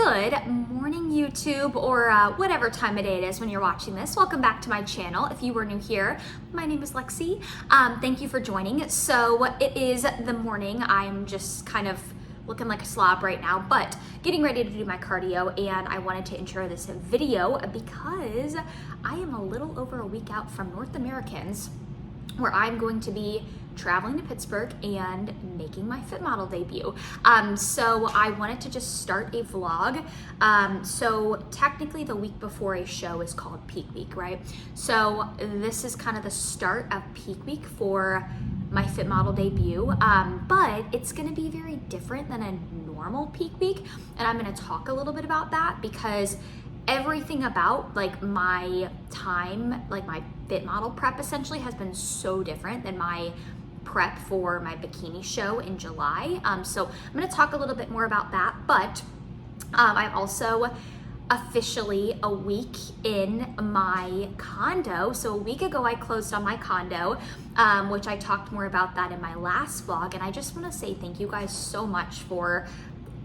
Good morning, YouTube, or whatever time of day it is when you're watching this. Welcome back to my channel. If you were new here, my name is Lexi. Thank you for joining. So it is the morning. I'm just kind of looking like a slob right now, but getting ready to do my cardio, and I wanted to intro this video because I am a little over a week out from North Americans, where I'm going to be traveling to Pittsburgh and making my fit model debut. So I wanted to just start a vlog. So technically the week before a show is called Peak Week, right? So this is kind of the start of Peak Week for my fit model debut, but it's gonna be very different than a normal Peak Week, and I'm gonna talk a little bit about that because everything about like my time, like my fit model prep essentially has been so different than my prep for my bikini show in July. So I'm gonna talk a little bit more about that, but I'm also officially a week in my condo. So a week ago I closed on my condo, which I talked more about that in my last vlog, and I just wanna say thank you guys so much for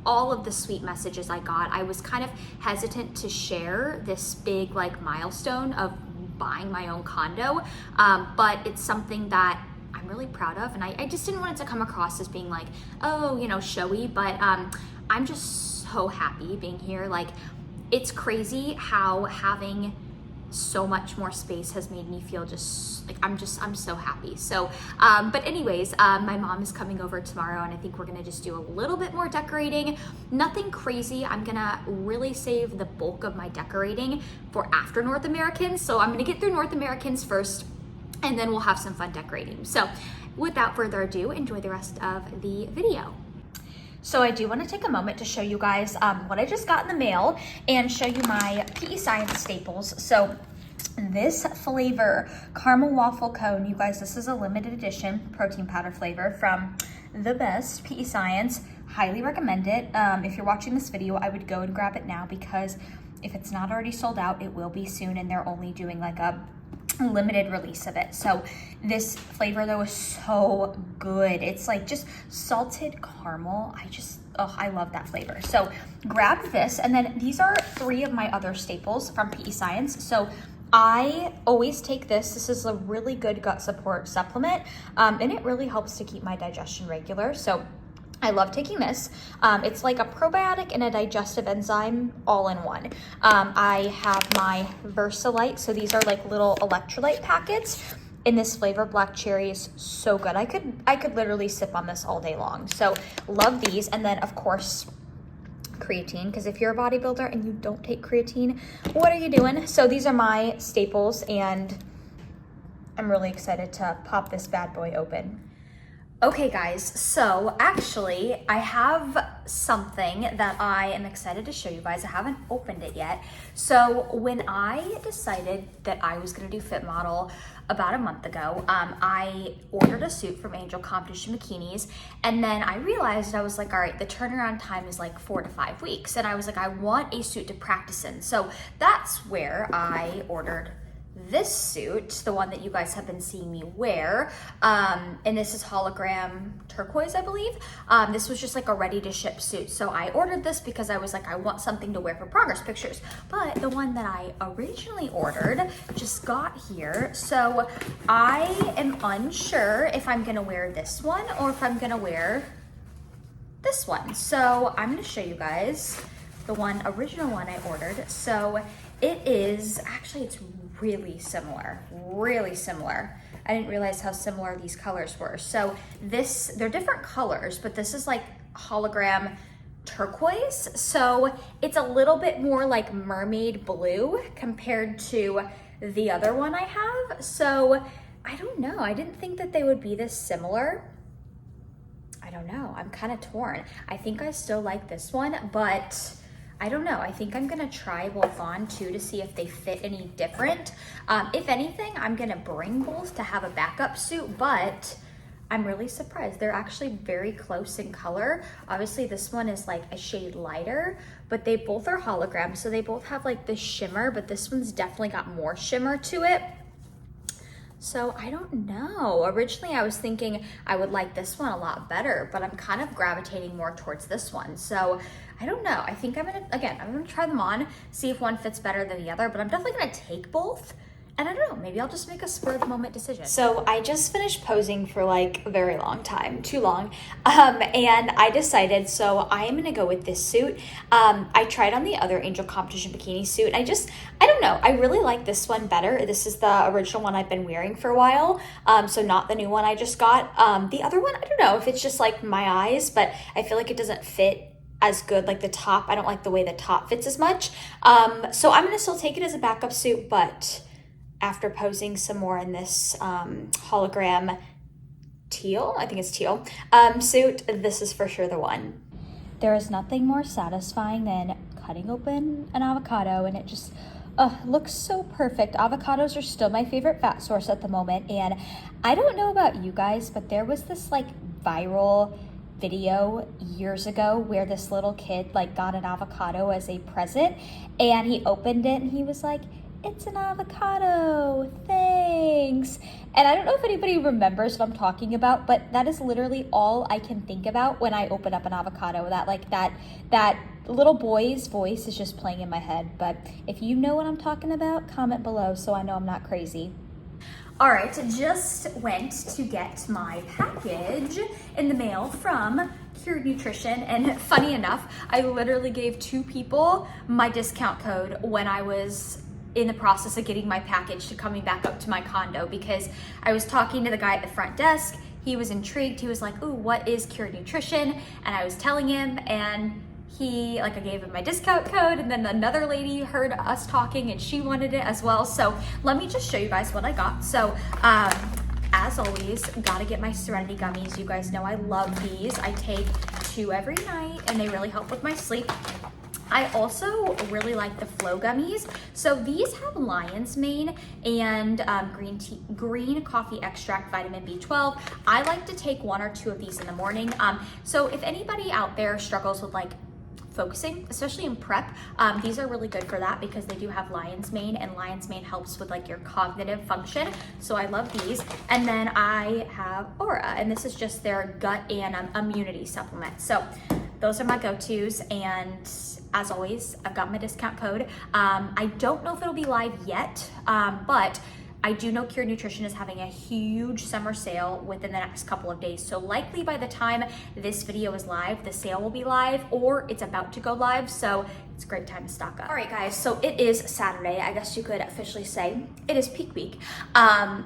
all of the sweet messages I got. I was kind of hesitant to share this big like milestone of buying my own condo, but it's something that I'm really proud of, and I just didn't want it to come across as being like, oh, you know, showy, but I'm just so happy being here. Like, it's crazy how having so much more space has made me feel just like I'm so happy. So but anyways, my mom is coming over tomorrow, and I think we're gonna just do a little bit more decorating. Nothing crazy. I'm gonna really save the bulk of my decorating for after North Americans. So I'm gonna get through North Americans first, and then we'll have some fun decorating. So without further ado, enjoy the rest of the video. So I do want to take a moment to show you guys what I just got in the mail and show you my PE Science staples. So this flavor, caramel waffle cone, you guys, this is a limited edition protein powder flavor from the best PE Science. Highly recommend it. If you're watching this video, I would go and grab it now, because if it's not already sold out, it will be soon, and they're only doing like a limited release of it. So this flavor though is so good. It's like just salted caramel. I love that flavor. So grab this, and then these are 3 of my other staples from PE Science. So I always take this. This is a really good gut support supplement, and it really helps to keep my digestion regular. So I love taking this. It's like a probiotic and a digestive enzyme all in one. I have my Versalite. So these are like little electrolyte packets in this flavor. Black cherry is so good. I could literally sip on this all day long. So love these. And then of course, creatine, because if you're a bodybuilder and you don't take creatine, what are you doing? So these are my staples, and I'm really excited to pop this bad boy open. Okay guys, so actually I have something that I am excited to show you guys. I haven't opened it yet. So when I decided that I was gonna do fit model about a month ago, I ordered a suit from Competition Bikinis, and then I realized, I was like, all right, the turnaround time is like 4 to 5 weeks. And I was like, I want a suit to practice in. So that's where I ordered this suit, the one that you guys have been seeing me wear, and this is hologram turquoise, I believe. This was just like a ready to ship suit, so I ordered this because I was like, I want something to wear for progress pictures. But the one that I originally ordered just got here, so I am unsure if I'm gonna wear this one or if I'm gonna wear this one. So I'm gonna show you guys the original one I ordered. So it is actually, it's really similar. I didn't realize how similar these colors were. So they're different colors, but this is like hologram turquoise. So it's a little bit more like mermaid blue compared to the other one I have. So I don't know. I didn't think that they would be this similar. I don't know. I'm kind of torn. I think I still like this one, but I don't know. I think I'm gonna try both on too to see if they fit any different. If anything, I'm gonna bring both to have a backup suit, but I'm really surprised. They're actually very close in color. Obviously this one is like a shade lighter, but they both are holograms. So they both have like this shimmer, but this one's definitely got more shimmer to it. So I don't know. Originally I was thinking I would like this one a lot better, but I'm kind of gravitating more towards this one. So I don't know. I think I'm gonna try them on, see if one fits better than the other, but I'm definitely gonna take both. And I don't know, maybe I'll just make a spur of the moment decision. So I just finished posing for like a very long time, too long. And I decided, so I am gonna go with this suit. I tried on the other Angel Competition Bikini suit. I don't know, I really like this one better. This is the original one I've been wearing for a while. So not the new one I just got. The other one, I don't know if it's just like my eyes, but I feel like it doesn't fit as good, like the top. I don't like the way the top fits as much. So I'm gonna still take it as a backup suit, but after posing some more in this hologram teal, I think it's teal, suit, this is for sure the one. There is nothing more satisfying than cutting open an avocado and it just looks so perfect. Avocados are still my favorite fat source at the moment, and I don't know about you guys, but there was this like viral video years ago where this little kid like got an avocado as a present, and he opened it and he was like, "It's an avocado, thanks." And I don't know if anybody remembers what I'm talking about, but that is literally all I can think about when I open up an avocado. That little boy's voice is just playing in my head. But if you know what I'm talking about, comment below so I know I'm not crazy. All right, just went to get my package in the mail from Cured Nutrition, and funny enough, I literally gave 2 people my discount code when I was in the process of getting my package to coming back up to my condo, because I was talking to the guy at the front desk. He was intrigued. He was like, "Ooh, what is Cured Nutrition?" And I was telling him, and I gave him my discount code, and then another lady heard us talking and she wanted it as well. So let me just show you guys what I got. So as always, gotta get my Serenity gummies. You guys know I love these. I take 2 every night and they really help with my sleep. I also really like the Flow gummies. So these have lion's mane and green coffee extract, vitamin B12. I like to take 1 or 2 of these in the morning. So if anybody out there struggles with like focusing, especially in prep, these are really good for that because they do have lion's mane, and lion's mane helps with like your cognitive function. So I love these. And then I have Aura, and this is just their gut and immunity supplement. So those are my go-tos, and as always, I've got my discount code. I don't know if it'll be live yet, but I do know Cured Nutrition is having a huge summer sale within the next couple of days. So likely by the time this video is live, the sale will be live, or it's about to go live. So it's a great time to stock up. All right, guys, so it is Saturday. I guess you could officially say it is peak week.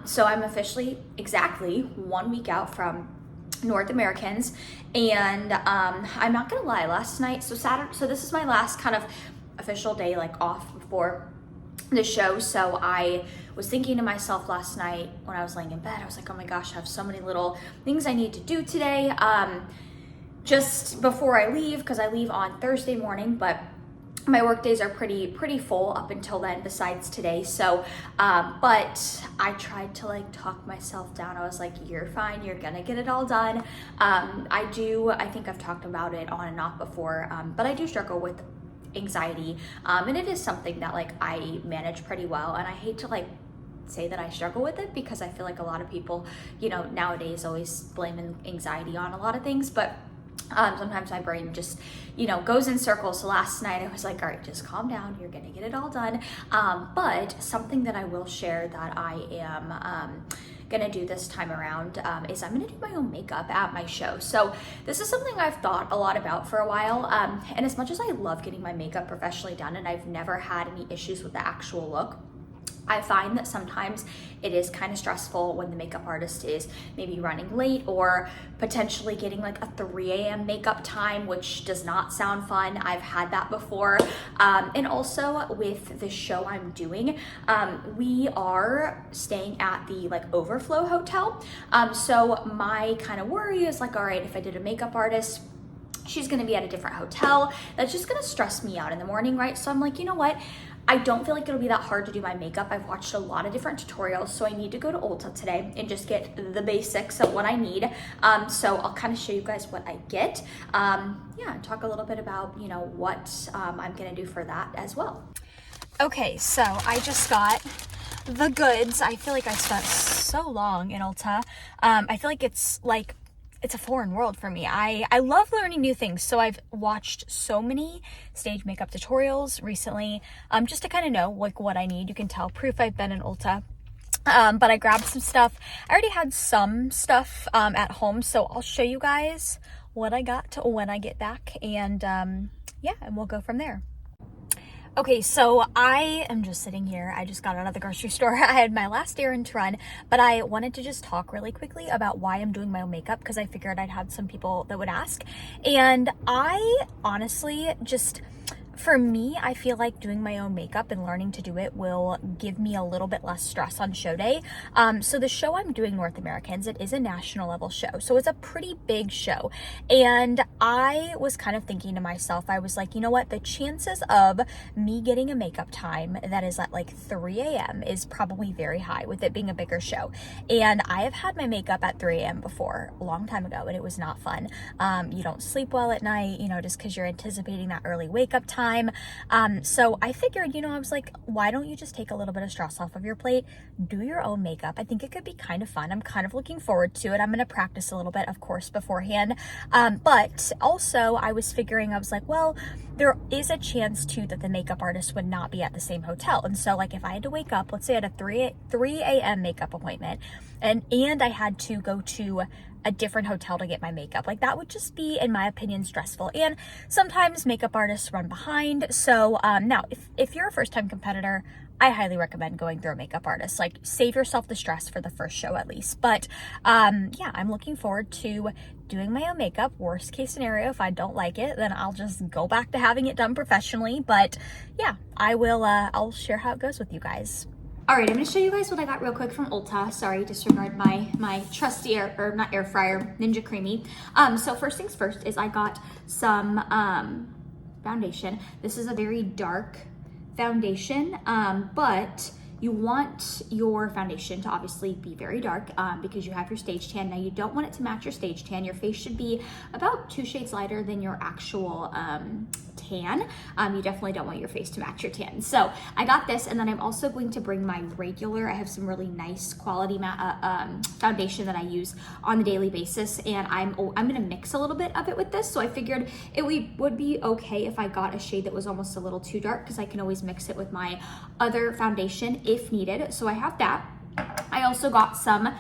So I'm officially exactly 1 week out from North Americans, and I'm not gonna lie, last night, so this is my last kind of official day like off before the show. So I was thinking to myself last night when I was laying in bed, I was like, oh my gosh, I have so many little things I need to do today, just before I leave, because I leave on Thursday morning, but my work days are pretty full up until then, besides today. So but I tried to like talk myself down. I was like, you're fine, you're gonna get it all done. I think I've talked about it on and off before, but I do struggle with anxiety, and it is something that like I manage pretty well, and I hate to like say that I struggle with it because I feel like a lot of people, you know, nowadays always blame anxiety on a lot of things, but sometimes my brain just, you know, goes in circles. So last night I was like, all right, just calm down, you're gonna get it all done. But something that I will share that I am gonna do this time around is I'm gonna do my own makeup at my show. So this is something I've thought a lot about for a while, and as much as I love getting my makeup professionally done and I've never had any issues with the actual look, I find that sometimes it is kind of stressful when the makeup artist is maybe running late or potentially getting like a 3 a.m. makeup time, which does not sound fun. I've had that before. And also with the show I'm doing, we are staying at the like Overflow Hotel. So my kind of worry is like, all right, if I did a makeup artist, she's gonna be at a different hotel. That's just gonna stress me out in the morning, right? So I'm like, you know what? I don't feel like it'll be that hard to do my makeup. I've watched a lot of different tutorials, so I need to go to Ulta today and just get the basics of what I need. So I'll kind of show you guys what I get. Yeah, talk a little bit about, you know, what I'm gonna do for that as well. Okay, so I just got the goods. I feel like I spent so long in Ulta. I feel like it's a foreign world for me. I love learning new things. So I've watched so many stage makeup tutorials recently, just to kind of know like what I need. You can tell proof I've been in Ulta. But I grabbed some stuff. I already had some stuff at home, so I'll show you guys what I got when I get back, and yeah, and we'll go from there. Okay, so I am just sitting here. I just got out of the grocery store. I had my last errand to run, but I wanted to just talk really quickly about why I'm doing my own makeup, because I figured I'd have some people that would ask. And I honestly just, for me, I feel like doing my own makeup and learning to do it will give me a little bit less stress on show day. So the show I'm doing, North Americans, it is a national level show. So it's a pretty big show. And I was kind of thinking to myself, I was like, you know what? The chances of me getting a makeup time that is at like 3 a.m. is probably very high with it being a bigger show. And I have had my makeup at 3 a.m. before, a long time ago, and it was not fun. You don't sleep well at night, you know, just because you're anticipating that early wake up time. So I figured, you know, I was like, why don't you just take a little bit of stress off of your plate, do your own makeup? I think it could be kind of fun. I'm kind of looking forward to it. I'm going to practice a little bit, of course, beforehand. But also I was figuring, I was like, well, there is a chance too that the makeup artist would not be at the same hotel. And so like if I had to wake up, let's say at a 3 a.m. makeup appointment, and I had to go to a different hotel to get my makeup, like that would just be, in my opinion, stressful. And sometimes makeup artists run behind. So now if you're a first-time competitor, I highly recommend going through a makeup artist. Like, save yourself the stress for the first show at least. But yeah, I'm looking forward to doing my own makeup. Worst case scenario, if I don't like it, then I'll just go back to having it done professionally. But yeah, I'll share how it goes with you guys. All right, I'm gonna show you guys what I got real quick from Ulta. Sorry, disregard my trusty air fryer, Ninja Creamy. So first things first is I got some foundation. This is a very dark foundation, but you want your foundation to obviously be very dark because you have your stage tan. Now you don't want it to match your stage tan. Your face should be about 2 shades lighter than your actual tan. You definitely don't want your face to match your tan. So I got this, and then I'm also going to bring my regular, I have some really nice quality foundation that I use on a daily basis, and I'm gonna mix a little bit of it with this. So I figured it would be okay if I got a shade that was almost a little too dark, because I can always mix it with my other foundation if needed. So I have that. I also got some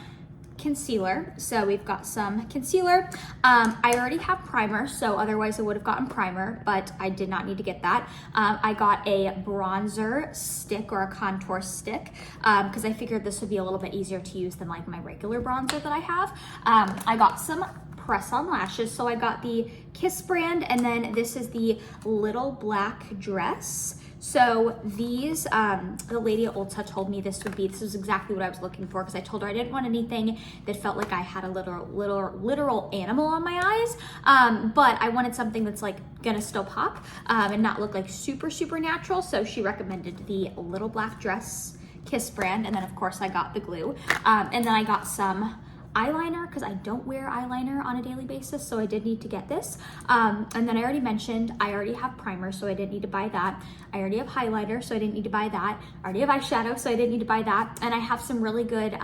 concealer. So we've got some concealer. I already have primer, so otherwise I would have gotten primer, but I did not need to get that. I got a bronzer stick, or a contour stick, because I figured this would be a little bit easier to use than like my regular bronzer that I have. I got some press-on lashes. So I got the Kiss brand, and then this is the Little Black Dress. So these, the lady at Ulta told me this was exactly what I was looking for, because I told her I didn't want anything that felt like I had a literal animal on my eyes, but I wanted something that's like gonna still pop and not look like super natural. So she recommended the Little Black Dress Kiss brand, and then of course I got the glue, and then I got some eyeliner, because I don't wear eyeliner on a daily basis, so I did need to get this. And then I already mentioned I already have primer, so I didn't need to buy that. I already have highlighter, so I didn't need to buy that. I already have eyeshadow, so I didn't need to buy that. And I have some really good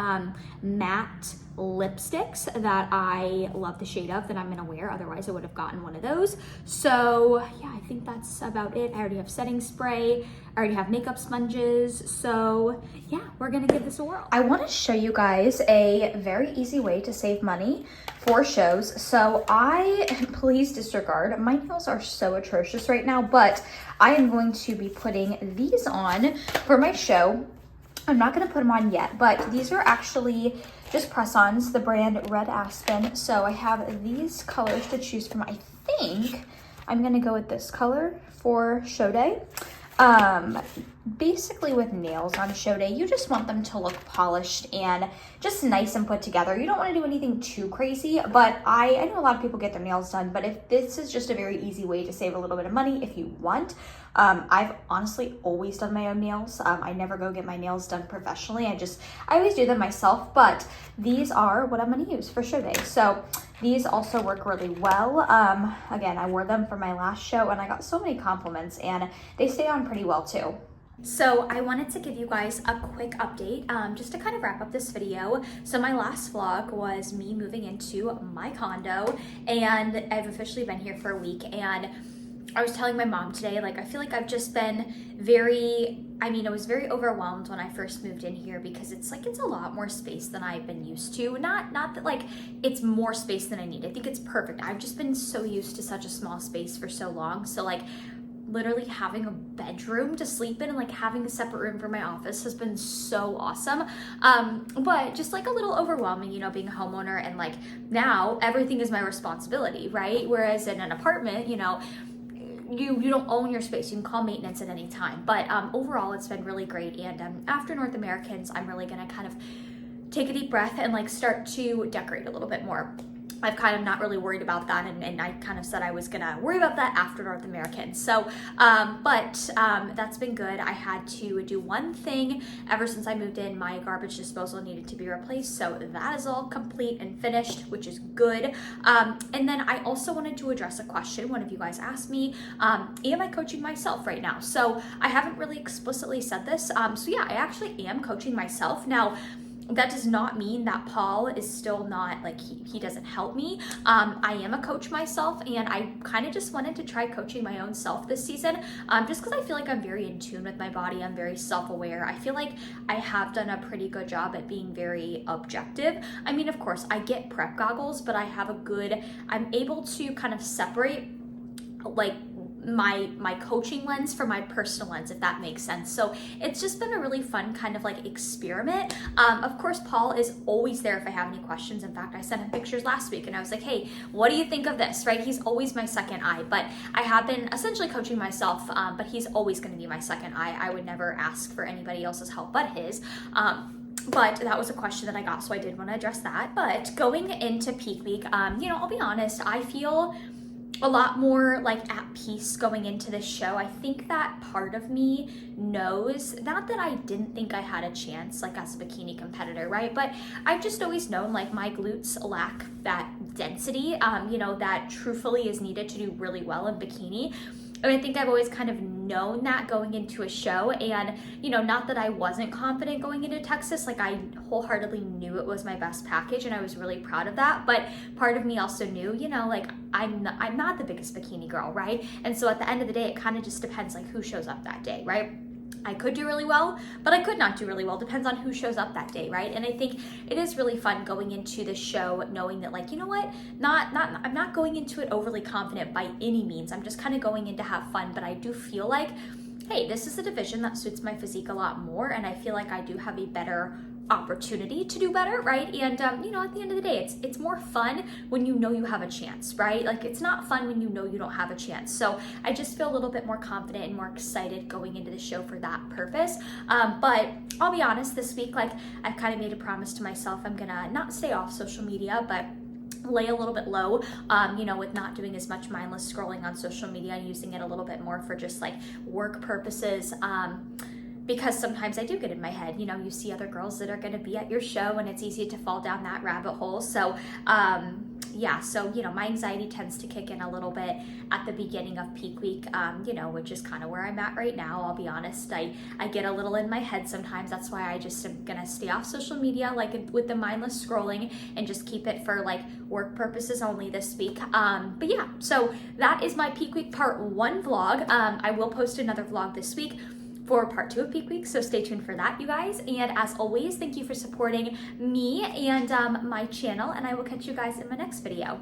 matte lipsticks that I love the shade of that I'm gonna wear. Otherwise I would have gotten one of those. So yeah, I think that's about it. I already have setting spray. I already have makeup sponges. So yeah, we're gonna give this a whirl. I wanna show you guys a very easy way to save money for shows. So please disregard, my nails are so atrocious right now, but I am going to be putting these on for my show. I'm not gonna put them on yet, but these are actually just press-ons, the brand Red Aspen. So I have these colors to choose from. I think I'm gonna go with this color for show day. Basically with nails on show day, you just want them to look polished and just nice and put together. You don't want to do anything too crazy, but I know a lot of people get their nails done, but if this is just a very easy way to save a little bit of money if you want. I've honestly always done my own nails. I never go get my nails done professionally. I always do them myself, but these are what I'm going to use for show day. So these also work really well. Again, I wore them for my last show and I got so many compliments, and they stay on pretty well too. So I wanted to give you guys a quick update just to kind of wrap up this video. So my last vlog was me moving into my condo, and I've officially been here for a week. And I was telling my mom today, like, I feel like I've just been I was very overwhelmed when I first moved in here, because it's a lot more space than I've been used to. Not that like it's more space than I need. I think it's perfect. I've just been so used to such a small space for so long. So like literally having a bedroom to sleep in and like having a separate room for my office has been so awesome. But just like a little overwhelming, you know, being a homeowner, and like now everything is my responsibility, right? Whereas in an apartment, you know, you don't own your space. You can call maintenance at any time. But overall, it's been really great. And after North Americans, I'm really gonna kind of take a deep breath and like start to decorate a little bit more. I've kind of not really worried about that, and I kind of said I was gonna worry about that after North American. So, that's been good. I had to do one thing ever since I moved in. My garbage disposal needed to be replaced, so that is all complete and finished, which is good. And then I also wanted to address a question one of you guys asked me. Am I coaching myself right now? So I haven't really explicitly said this. So yeah, I actually am coaching myself. Now, that does not mean that Paul is still not, like, he doesn't help me. I am a coach myself, and I kind of just wanted to try coaching my own self this season, just because I feel like I'm very in tune with my body. I'm very self-aware. I feel like I have done a pretty good job at being very objective. I mean, of course, I get prep goggles, but I'm able to kind of separate, like, my coaching lens from my personal lens, if that makes sense. So it's just been a really fun kind of like experiment. Of course, Paul is always there if I have any questions. In fact, I sent him pictures last week and I was like, hey, what do you think of this, right? He's always my second eye, but I have been essentially coaching myself, but he's always going to be my second eye. I would never ask for anybody else's help but his. But that was a question that I got, so I did want to address that. But going into peak week, you know, I'll be honest, I feel a lot more like at peace going into this show. I think that part of me knows, not that I didn't think I had a chance like as a bikini competitor, right? But I've just always known like my glutes lack that density, you know, that truthfully is needed to do really well in bikini. And I think I've always kind of known that going into a show. And, you know, not that I wasn't confident going into Texas, like I wholeheartedly knew it was my best package and I was really proud of that. But part of me also knew, you know, like I'm not the biggest bikini girl, right? And so at the end of the day, it kind of just depends like who shows up that day, right? I could do really well, but I could not do really well. Depends on who shows up that day, right? And I think it is really fun going into the show knowing that, like, you know what, I'm not going into it overly confident by any means. I'm just kind of going in to have fun, but I do feel like, hey, this is a division that suits my physique a lot more, and I feel like I do have a better opportunity to do better, right? And you know, at the end of the day, it's more fun when you know you have a chance, right? Like it's not fun when you know you don't have a chance. So I just feel a little bit more confident and more excited going into the show for that purpose. But I'll be honest, this week, like I've kind of made a promise to myself, I'm gonna not stay off social media, but lay a little bit low, you know, with not doing as much mindless scrolling on social media, using it a little bit more for just like work purposes. Because sometimes I do get in my head, you know, you see other girls that are going to be at your show and it's easy to fall down that rabbit hole. So, yeah, so, you know, my anxiety tends to kick in a little bit at the beginning of peak week, you know, which is kind of where I'm at right now. I'll be honest, I get a little in my head sometimes. That's why I just am going to stay off social media, like with the mindless scrolling, and just keep it for like work purposes only this week. But yeah, so that is my peak week part 1 vlog. I will post another vlog this week for part 2 of peak week, so stay tuned for that, you guys. And as always, thank you for supporting me and my channel, and I will catch you guys in my next video.